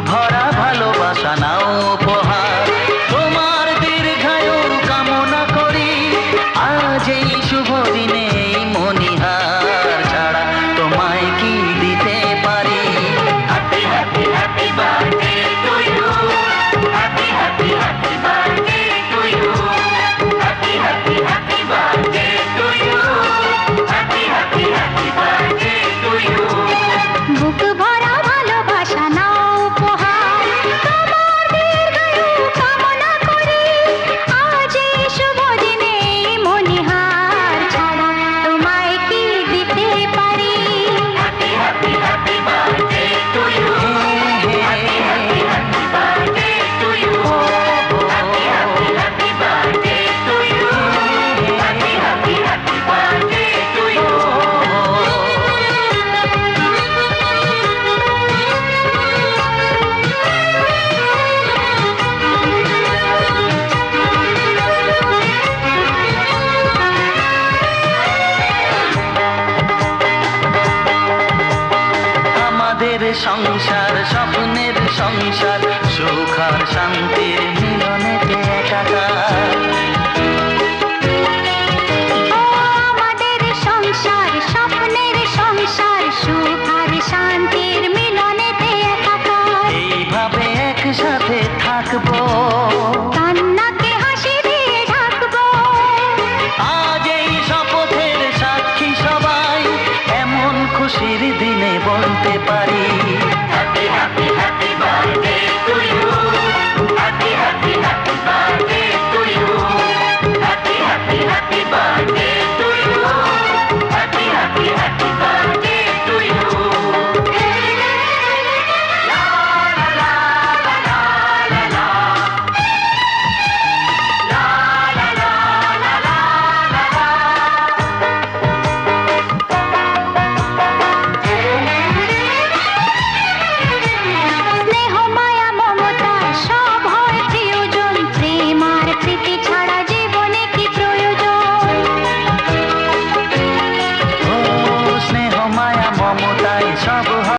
ভরা ভালোবাসা নাও উপহার, তোমার দীর্ঘায়ুর কামনা করি। আজ এই শুভ দিনে এই মনিহার ছাড়া তোমায় কি দিতে পারি? Happy happy happy birthday to you, happy happy happy birthday to you, happy happy happy birthday to you, happy happy happy birthday to you. বুক ভরা ভালোবাসা নাও উপহার, তোমার দীর্ঘায়ু কামনা করি। আজ এই শুভ দিনে মনিহার ছাড়া তোমায় কি দিতে পারি? Happy happy happy birthday to you, happy happy happy birthday to you, happy happy happy birthday to you, happy happy happy birthday to you. আমাদের সংসার স্বপ্নের সংসার, সুখ আর শান্তির মিলনেতে একাকার। ও আমাদের সংসার স্বপ্নের সংসার, সুখ আর শান্তির মিলনেতে একাকার। এইভাবে একসাথে থাকবো।